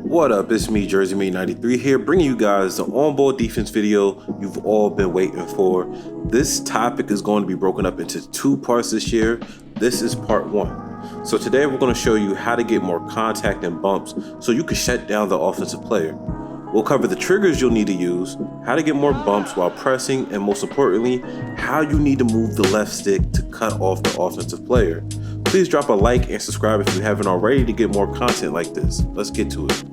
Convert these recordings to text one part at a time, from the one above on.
What up, it's me, JerseyMate93 here, bringing you guys the on-ball defense video you've all been waiting for. This topic is going to be broken up into two parts this year. This is part one. So today we're going to show you how to get more contact and bumps so you can shut down the offensive player. We'll cover the triggers you'll need to use, how to get more bumps while pressing, and most importantly, how you need to move the left stick to cut off the offensive player. Please drop a like and subscribe if you haven't already to get more content like this. Let's get to it.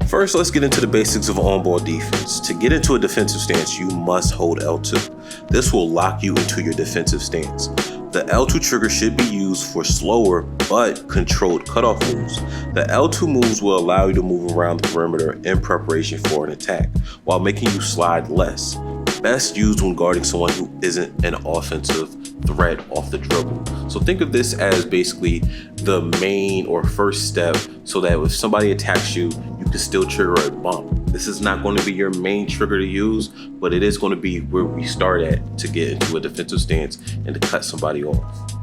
First, let's get into the basics of on-ball defense. To get into a defensive stance, you must hold L2. This will lock you into your defensive stance. The L2 trigger should be used for slower but controlled cutoff moves. The L2 moves will allow you to move around the perimeter in preparation for an attack, while making you slide less. Best used when guarding someone who isn't an offensive threat off the dribble. So think of this as basically the main or first step so that if somebody attacks you, you can still trigger a bump. This is not going to be your main trigger to use, but it is going to be where we start at to get into a defensive stance and to cut somebody off.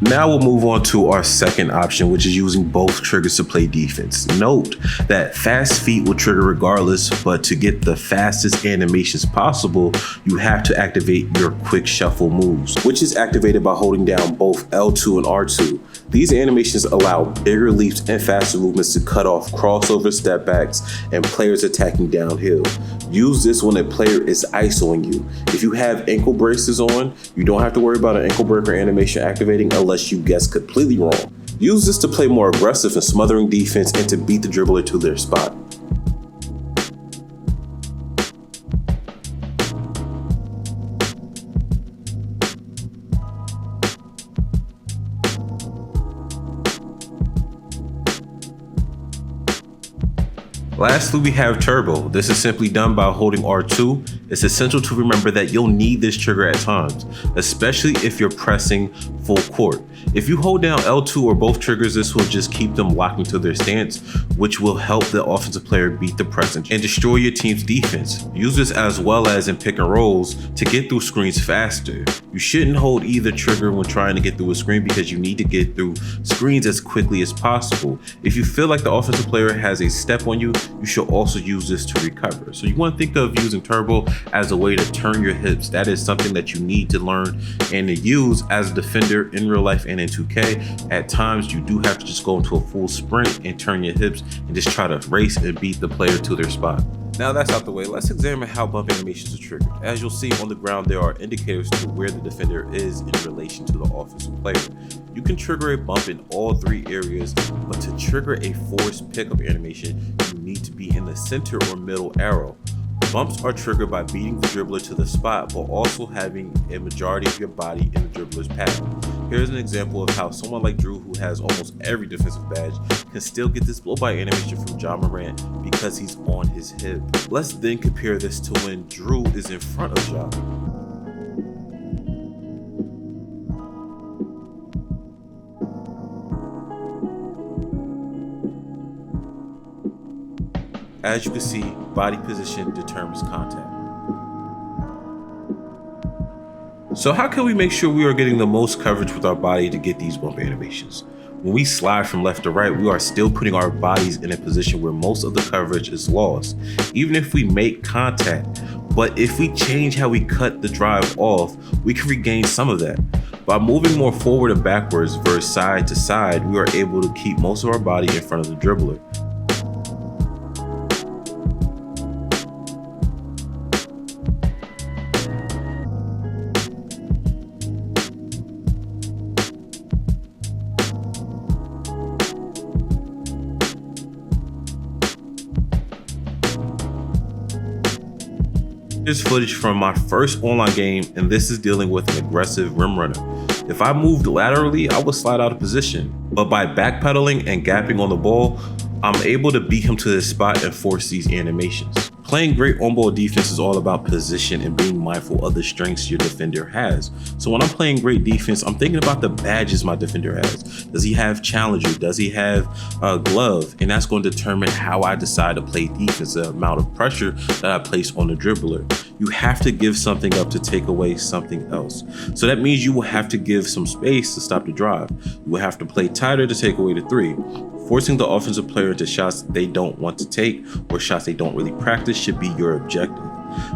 Now we'll move on to our second option, which is using both triggers to play defense. Note that fast feet will trigger regardless, but to get the fastest animations possible, you have to activate your quick shuffle moves, which is activated by holding down both L2 and R2. These animations allow bigger leaps and faster movements to cut off crossover step backs and players attacking downhill. Use this when a player is isoing you. If you have ankle braces on, you don't have to worry about an ankle breaker animation activating unless you guess completely wrong. Use this to play more aggressive and smothering defense and to beat the dribbler to their spot. Lastly, we have turbo. This is simply done by holding R2. It's essential to remember that you'll need this trigger at times, especially if you're pressing full court. If you hold down L2 or both triggers, this will just keep them locked into their stance, which will help the offensive player beat the press and destroy your team's defense. Use this as well as in pick and rolls to get through screens faster. You shouldn't hold either trigger when trying to get through a screen because you need to get through screens as quickly as possible. If you feel like the offensive player has a step on you, you should also use this to recover. So you want to think of using turbo as a way to turn your hips. That is something that you need to learn and to use as a defender in real life and in 2K. At times you do have to just go into a full sprint and turn your hips and just try to race and beat the player to their spot. Now that's out the way, let's examine how bump animations are triggered. As you'll see on the ground, there are indicators to where the defender is in relation to the offensive player. You can trigger a bump in all three areas, but to trigger a forced pickup animation, you need to be in the center or middle arrow. Bumps are triggered by beating the dribbler to the spot, but also having a majority of your body in the dribbler's path. Here's an example of how someone like Drew, who has almost every defensive badge, can still get this blow-by animation from John Morant because he's on his hip. Let's then compare this to when Drew is in front of John. As you can see, body position determines contact. So how can we make sure we are getting the most coverage with our body to get these bump animations? When we slide from left to right, we are still putting our bodies in a position where most of the coverage is lost, even if we make contact. But if we change how we cut the drive off, we can regain some of that. By moving more forward and backwards versus side to side, we are able to keep most of our body in front of the dribbler. Here's footage from my first online game, and this is dealing with an aggressive rim runner. If I moved laterally, I would slide out of position, but by backpedaling and gapping on the ball, I'm able to beat him to his spot and force these animations. Playing great on-ball defense is all about position and being mindful of the strengths your defender has. So when I'm playing great defense, I'm thinking about the badges my defender has. Does he have challenger? Does he have a glove? And that's going to determine how I decide to play defense, the amount of pressure that I place on the dribbler. you have to give something up to take away something else. So that means you will have to give some space to stop the drive. You will have to play tighter to take away the three. Forcing the offensive player into shots they don't want to take or shots they don't really practice should be your objective.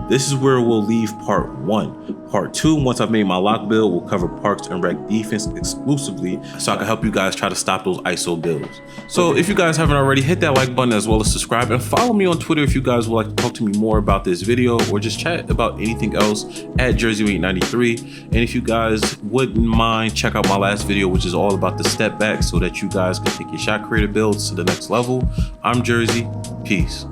This is where we'll leave part 1. Part 2, once I've made my lock build, will cover Parks and Rec defense exclusively so I can help you guys try to stop those ISO builds. So if you guys haven't already, hit that like button as well as subscribe, and follow me on Twitter if you guys would like to talk to me more about this video or just chat about anything else at Jersey893. And if you guys wouldn't mind, check out my last video, which is all about the step back so that you guys can take your shot creator builds to the next level. I'm Jersey, peace.